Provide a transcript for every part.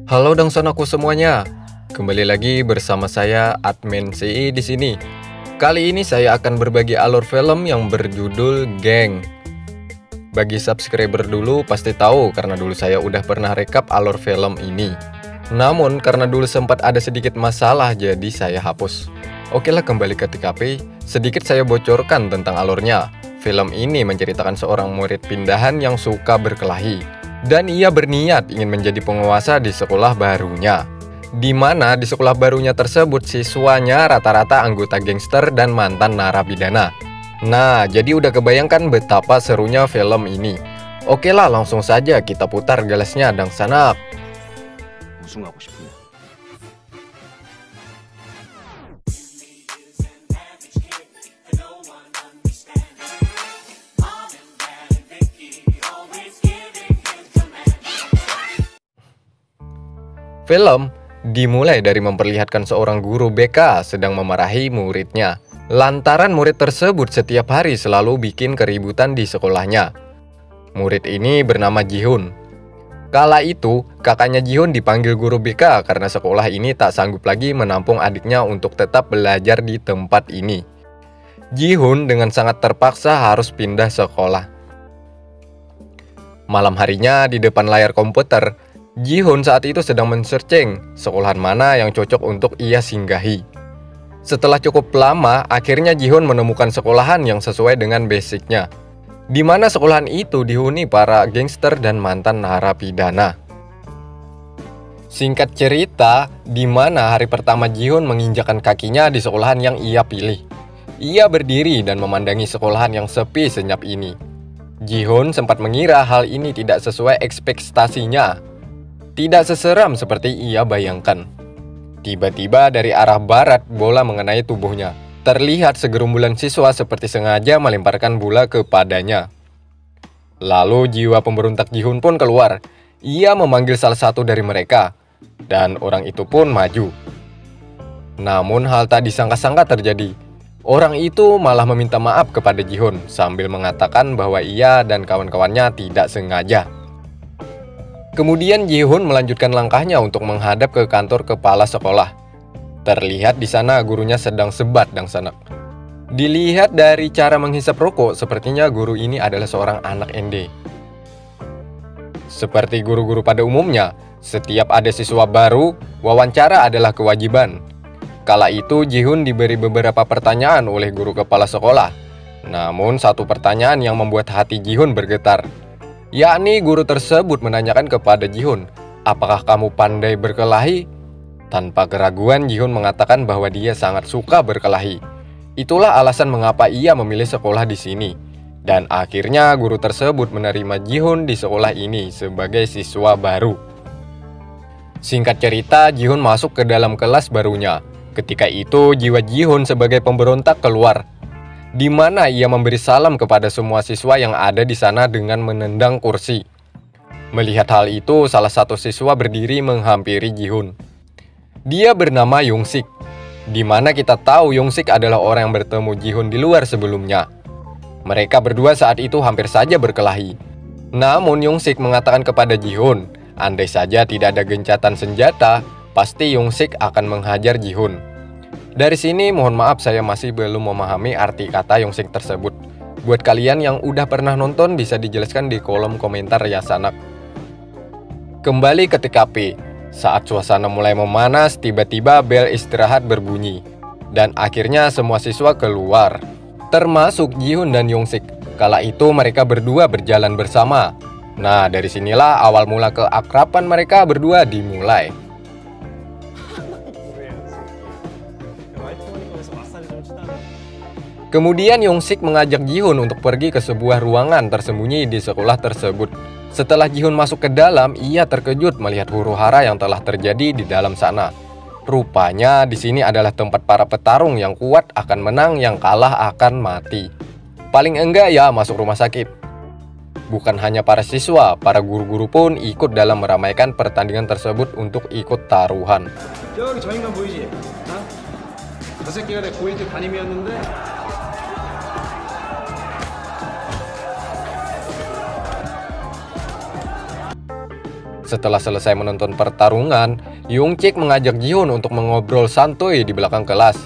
Halo dongsonaku semuanya. Kembali lagi bersama saya Admin CI di sini. Kali ini saya akan berbagi alur film yang berjudul Geng. Bagi subscriber dulu pasti tahu karena dulu saya udah pernah rekap alur film ini. Namun karena dulu sempat ada sedikit masalah jadi saya hapus. Oke lah, kembali ke TKP. Sedikit saya bocorkan tentang alurnya. Film ini menceritakan seorang murid pindahan yang suka berkelahi. Dan ia berniat ingin menjadi penguasa di sekolah barunya. Di mana di sekolah barunya tersebut siswanya rata-rata anggota gangster dan mantan narapidana. Nah, jadi udah kebayangkan betapa serunya film ini. Oke lah, langsung saja kita putar galasnya dang sanak. 우승하고 싶으면 Film dimulai dari memperlihatkan seorang guru BK sedang memarahi muridnya. Lantaran murid tersebut setiap hari selalu bikin keributan di sekolahnya. Murid ini bernama Jihun. Kala itu, kakaknya Jihun dipanggil guru BK karena sekolah ini tak sanggup lagi menampung adiknya untuk tetap belajar di tempat ini. Jihun dengan sangat terpaksa harus pindah sekolah. Malam harinya di depan layar komputer, Jihun saat itu sedang men-searching sekolahan mana yang cocok untuk ia singgahi. Setelah cukup lama, akhirnya Jihun menemukan sekolahan yang sesuai dengan basicnya, di mana sekolahan itu dihuni para gangster dan mantan narapidana. Singkat cerita, di mana hari pertama Jihun menginjakan kakinya di sekolahan yang ia pilih. Ia berdiri dan memandangi sekolahan yang sepi senyap ini. Jihun sempat mengira hal ini tidak sesuai ekspektasinya. Tidak seseram seperti ia bayangkan. Tiba-tiba dari arah barat bola mengenai tubuhnya. Terlihat segerombolan siswa seperti sengaja melemparkan bola kepadanya. Lalu jiwa pemberontak Jihun pun keluar. Ia memanggil salah satu dari mereka. Dan orang itu pun maju. Namun hal tak disangka-sangka terjadi. Orang itu malah meminta maaf kepada Jihun sambil mengatakan bahwa ia dan kawan-kawannya tidak sengaja. Kemudian Jihun melanjutkan langkahnya untuk menghadap ke kantor kepala sekolah. Terlihat di sana gurunya sedang sebat dang sanak. Dilihat dari cara menghisap rokok, sepertinya guru ini adalah seorang anak ND. Seperti guru-guru pada umumnya, setiap ada siswa baru, wawancara adalah kewajiban. Kala itu Jihun diberi beberapa pertanyaan oleh guru kepala sekolah. Namun satu pertanyaan yang membuat hati Jihun bergetar. Yakni guru tersebut menanyakan kepada Jihun, apakah kamu pandai berkelahi? Tanpa keraguan Jihun mengatakan bahwa dia sangat suka berkelahi. Itulah alasan mengapa ia memilih sekolah di sini. Dan akhirnya guru tersebut menerima Jihun di sekolah ini sebagai siswa baru. Singkat cerita, Jihun masuk ke dalam kelas barunya. Ketika itu jiwa Jihun sebagai pemberontak keluar, di mana ia memberi salam kepada semua siswa yang ada di sana dengan menendang kursi. Melihat hal itu, salah satu siswa berdiri menghampiri Jihun. Dia bernama Yongsik, di mana kita tahu Yongsik adalah orang yang bertemu Jihun di luar sebelumnya. Mereka berdua saat itu hampir saja berkelahi. Namun Yongsik mengatakan kepada Jihun, andai saja tidak ada gencatan senjata, pasti Yongsik akan menghajar Jihun. Dari sini mohon maaf saya masih belum memahami arti kata Yongsik tersebut. Buat kalian yang udah pernah nonton bisa dijelaskan di kolom komentar ya sanak. Kembali ke TKP. Saat suasana mulai memanas, tiba-tiba bel istirahat berbunyi. Dan akhirnya semua siswa keluar, termasuk Jihun dan Yongsik. Kala itu mereka berdua berjalan bersama. Nah, dari sinilah awal mula keakraban mereka berdua dimulai. Kemudian Yongsik mengajak Jihun untuk pergi ke sebuah ruangan tersembunyi di sekolah tersebut. Setelah Jihun masuk ke dalam, ia terkejut melihat huru-hara yang telah terjadi di dalam sana. Rupanya di sini adalah tempat para petarung yang kuat akan menang, yang kalah akan mati. Paling enggak ya masuk rumah sakit. Bukan hanya para siswa, para guru-guru pun ikut dalam meramaikan pertandingan tersebut untuk ikut taruhan. 저기 저 인간 보이지? 저 새끼가 내 고인집 담임이었는데 Setelah selesai menonton pertarungan, Young-cik mengajak Ji-hoon untuk mengobrol santuy di belakang kelas.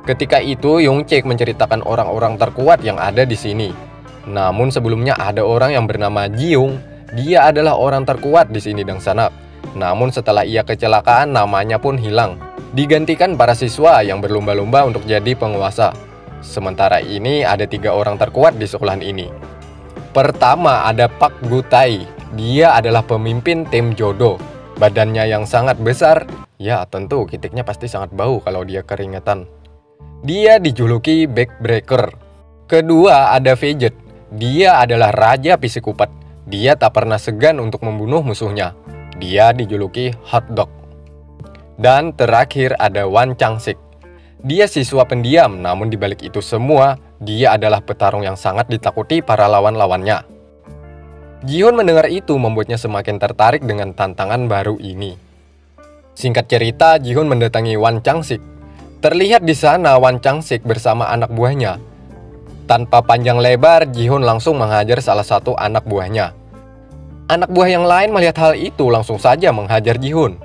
Ketika itu, Young-cik menceritakan orang-orang terkuat yang ada di sini. Namun sebelumnya ada orang yang bernama Ji-young. Dia adalah orang terkuat di sini dan sana. Namun setelah ia kecelakaan, namanya pun hilang. Digantikan para siswa yang berlomba-lomba untuk jadi penguasa. Sementara ini ada 3 orang terkuat di sekolahan ini. Pertama ada Park Gu-tae. Dia adalah pemimpin tim Jodo. Badannya yang sangat besar. Ya tentu kitiknya pasti sangat bau kalau dia keringetan. Dia dijuluki Backbreaker. Kedua ada Veget. Dia adalah raja psikopat. Dia tak pernah segan untuk membunuh musuhnya. Dia dijuluki Hotdog. Dan terakhir ada Wan Chang-sik. Dia siswa pendiam, namun dibalik itu semua, dia adalah petarung yang sangat ditakuti para lawan-lawannya. Ji-hoon mendengar itu membuatnya semakin tertarik dengan tantangan baru ini. Singkat cerita, Ji-hoon mendatangi Wan Chang-sik. Terlihat di sana Wan Chang-sik bersama anak buahnya. Tanpa panjang lebar, Ji-hoon langsung menghajar salah satu anak buahnya. Anak buah yang lain melihat hal itu langsung saja menghajar Ji-hoon.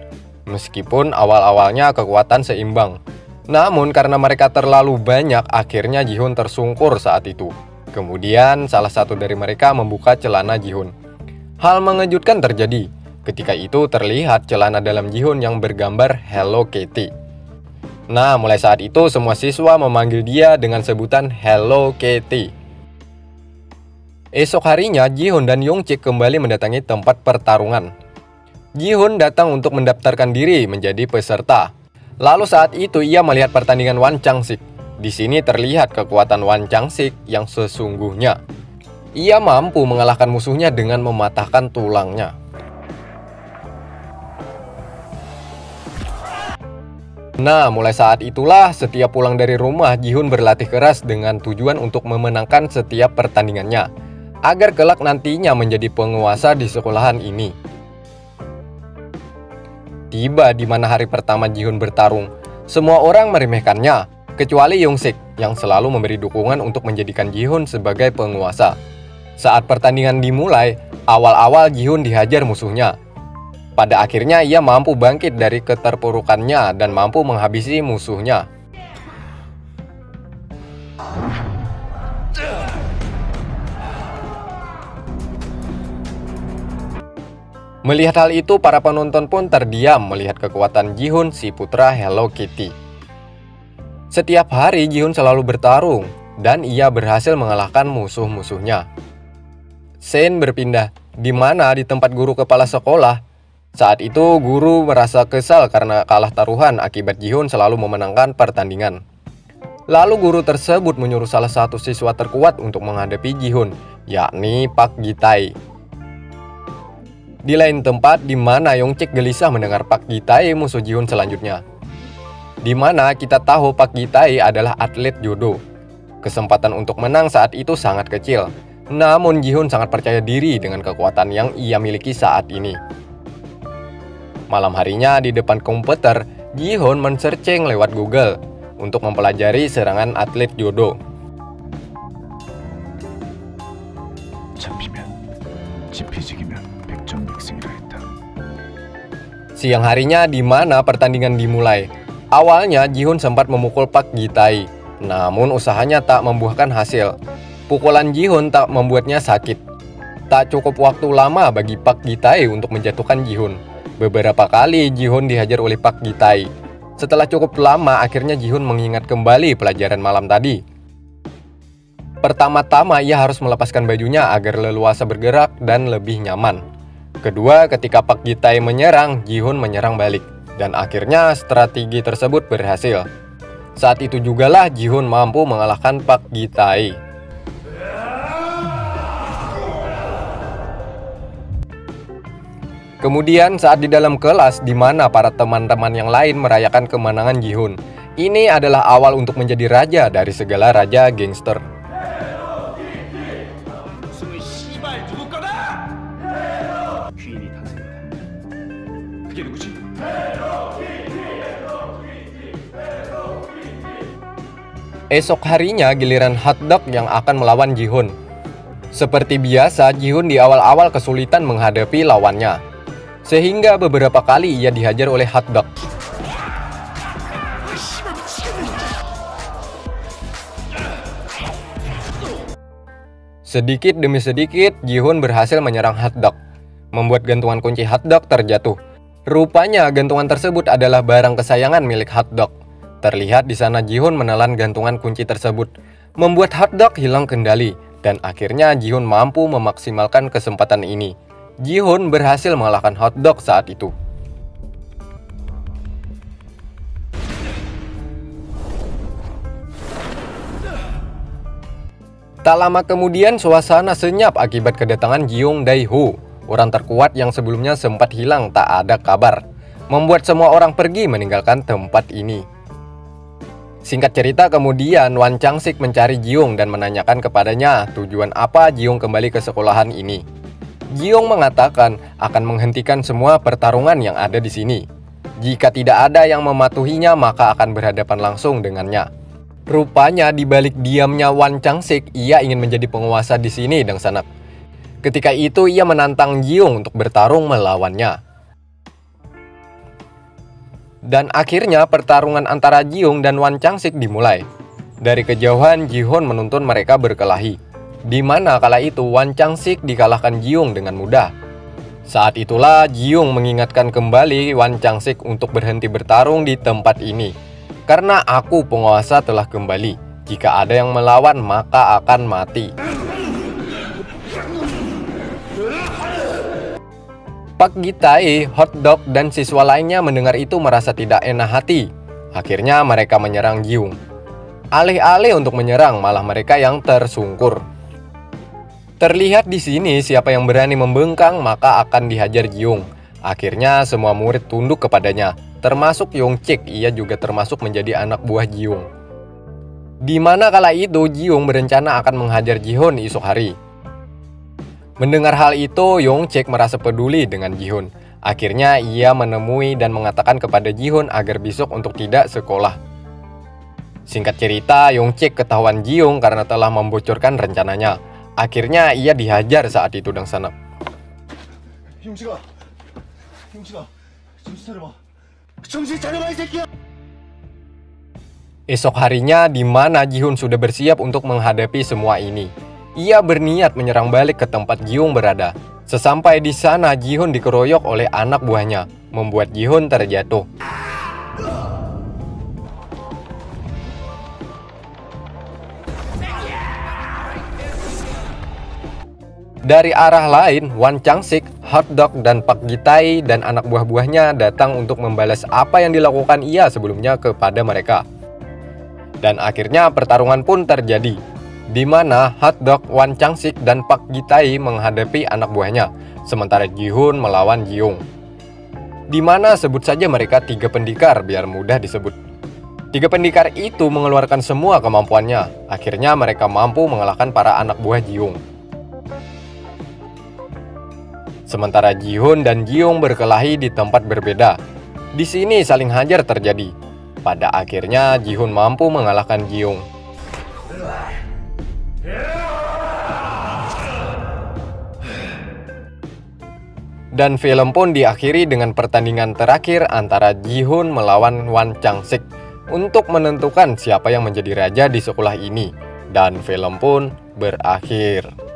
Meskipun awal-awalnya kekuatan seimbang. Namun karena mereka terlalu banyak, akhirnya Ji-hoon tersungkur saat itu. Kemudian salah satu dari mereka membuka celana Ji-hoon. Hal mengejutkan terjadi. Ketika itu terlihat celana dalam Ji-hoon yang bergambar Hello Kitty. Nah, mulai saat itu semua siswa memanggil dia dengan sebutan Hello Kitty. Esok harinya Ji-hoon dan Young-cik kembali mendatangi tempat pertarungan. Ji-hoon datang untuk mendaftarkan diri menjadi peserta. Lalu saat itu ia melihat pertandingan Wan Chang-sik. Di sini terlihat kekuatan Wan Chang-sik yang sesungguhnya. Ia mampu mengalahkan musuhnya dengan mematahkan tulangnya. Nah, mulai saat itulah setiap pulang dari rumah, Ji-hoon berlatih keras dengan tujuan untuk memenangkan setiap pertandingannya, agar kelak nantinya menjadi penguasa di sekolahan ini. Tiba di mana hari pertama Ji-hoon bertarung, semua orang meremehkannya. Kecuali Young-sik yang selalu memberi dukungan untuk menjadikan Ji-hoon sebagai penguasa. Saat pertandingan dimulai, awal-awal Ji-hoon dihajar musuhnya. Pada akhirnya ia mampu bangkit dari keterpurukannya dan mampu menghabisi musuhnya. Melihat hal itu, para penonton pun terdiam melihat kekuatan Ji-hoon, si putra Hello Kitty. Setiap hari Ji-hoon selalu bertarung, dan ia berhasil mengalahkan musuh-musuhnya. Scene berpindah, di mana di tempat guru kepala sekolah. Saat itu guru merasa kesal karena kalah taruhan akibat Ji-hoon selalu memenangkan pertandingan. Lalu guru tersebut menyuruh salah satu siswa terkuat untuk menghadapi Ji-hoon, yakni Park Gi-tae. Di lain tempat, di mana Young-cik gelisah mendengar Park Gi-tae musuh Ji-hoon selanjutnya. Di mana kita tahu Park Gi-tae adalah atlet judo. Kesempatan untuk menang saat itu sangat kecil. Namun Ji-hoon sangat percaya diri dengan kekuatan yang ia miliki saat ini. Malam harinya di depan komputer, Ji-hoon men-searching lewat Google untuk mempelajari serangan atlet judo. Siang harinya di mana pertandingan dimulai. Awalnya Ji-hoon sempat memukul Park Gi-tae, namun usahanya tak membuahkan hasil. Pukulan Ji-hoon tak membuatnya sakit. Tak cukup waktu lama bagi Park Gi-tae untuk menjatuhkan Ji-hoon. Beberapa kali Ji-hoon dihajar oleh Park Gi-tae. Setelah cukup lama, akhirnya Ji-hoon mengingat kembali pelajaran malam tadi. Pertama-tama ia harus melepaskan bajunya agar leluasa bergerak dan lebih nyaman. Kedua, ketika Park Gi-tae menyerang, Ji-hoon menyerang balik. Dan akhirnya strategi tersebut berhasil. Saat itu jugalah Ji-hoon mampu mengalahkan Park Gi-tae. Kemudian saat di dalam kelas di mana para teman-teman yang lain merayakan kemenangan Ji-hoon. Ini adalah awal untuk menjadi raja dari segala raja gangster. Esok harinya giliran Hotdog yang akan melawan Ji-hoon. Seperti biasa, Ji-hoon di awal-awal kesulitan menghadapi lawannya. sehingga beberapa kali ia dihajar oleh Hotdog. Sedikit demi sedikit, Ji-hoon berhasil menyerang Hotdog, membuat gantungan kunci Hotdog terjatuh. Rupanya gantungan tersebut adalah barang kesayangan milik Hotdog. Terlihat di sana Ji-hoon menelan gantungan kunci tersebut, membuat Hotdog hilang kendali, dan akhirnya Ji-hoon mampu memaksimalkan kesempatan ini. Ji-hoon berhasil mengalahkan Hotdog saat itu. Tak lama kemudian suasana senyap akibat kedatangan Jeong Dae-ho, orang terkuat yang sebelumnya sempat hilang tak ada kabar, membuat semua orang pergi meninggalkan tempat ini. Singkat cerita, kemudian Wan Chang-sik mencari Jeong dan menanyakan kepadanya tujuan apa Jeong kembali ke sekolahan ini. Jeong mengatakan akan menghentikan semua pertarungan yang ada di sini. Jika tidak ada yang mematuhinya, maka akan berhadapan langsung dengannya. Rupanya di balik diamnya Wan Chang-sik, ia ingin menjadi penguasa di sini dan sana. Ketika itu ia menantang Jeong untuk bertarung melawannya. Dan akhirnya pertarungan antara Jeong dan Wan Chang-sik dimulai. Dari kejauhan Ji-hoon menuntun mereka berkelahi, di mana kala itu Wan Chang-sik dikalahkan Jeong dengan mudah. Saat itulah Jeong mengingatkan kembali Wan Chang-sik untuk berhenti bertarung di tempat ini. Karena aku penguasa telah kembali. Jika ada yang melawan, maka akan mati. Pak Gi-tae, Hotdog, dan siswa lainnya mendengar itu merasa tidak enak hati. Akhirnya mereka menyerang Jeong. Alih-alih untuk menyerang, malah mereka yang tersungkur. Terlihat di sini siapa yang berani membengkang maka akan dihajar Jeong. Akhirnya semua murid tunduk kepadanya, termasuk Yong-chik. Ia juga termasuk menjadi anak buah Jeong. Di mana kala itu Jeong berencana akan menghajar Ji-hoon esok hari. Mendengar hal itu, Yong-chik merasa peduli dengan Ji-hoon. Akhirnya ia menemui dan mengatakan kepada Ji-hoon agar besok untuk tidak sekolah. Singkat cerita, Yong-chik ketahuan Jeong karena telah membocorkan rencananya. Akhirnya ia dihajar saat itu dan sana. 용식아, 정신 차려봐. 정신 차려봐 이 새끼야. Esok harinya, di mana Ji-hoon sudah bersiap untuk menghadapi semua ini. Ia berniat menyerang balik ke tempat Jeong berada. Sesampai di sana, Ji-hoon dikeroyok oleh anak buahnya, membuat Ji-hoon terjatuh. Dari arah lain, Wan Chang-sik, Hotdog, dan Pak Gi-tae dan anak buah-buahnya datang untuk membalas apa yang dilakukan ia sebelumnya kepada mereka. Dan akhirnya pertarungan pun terjadi, di mana Hotdog, Wan Chang-sik, dan Pak Gi-tae menghadapi anak buahnya, sementara Ji-hoon melawan Jeong. Di mana sebut saja mereka 3 pendekar biar mudah disebut. 3 pendekar itu mengeluarkan semua kemampuannya. Akhirnya mereka mampu mengalahkan para anak buah Jeong. Sementara Ji-hoon dan Jeong berkelahi di tempat berbeda. Di sini saling hajar terjadi. Pada akhirnya Ji-hoon mampu mengalahkan Jeong. Dan film pun diakhiri dengan pertandingan terakhir antara Ji-hoon melawan Wan Chang-sik untuk menentukan siapa yang menjadi raja di sekolah ini. Dan film pun berakhir.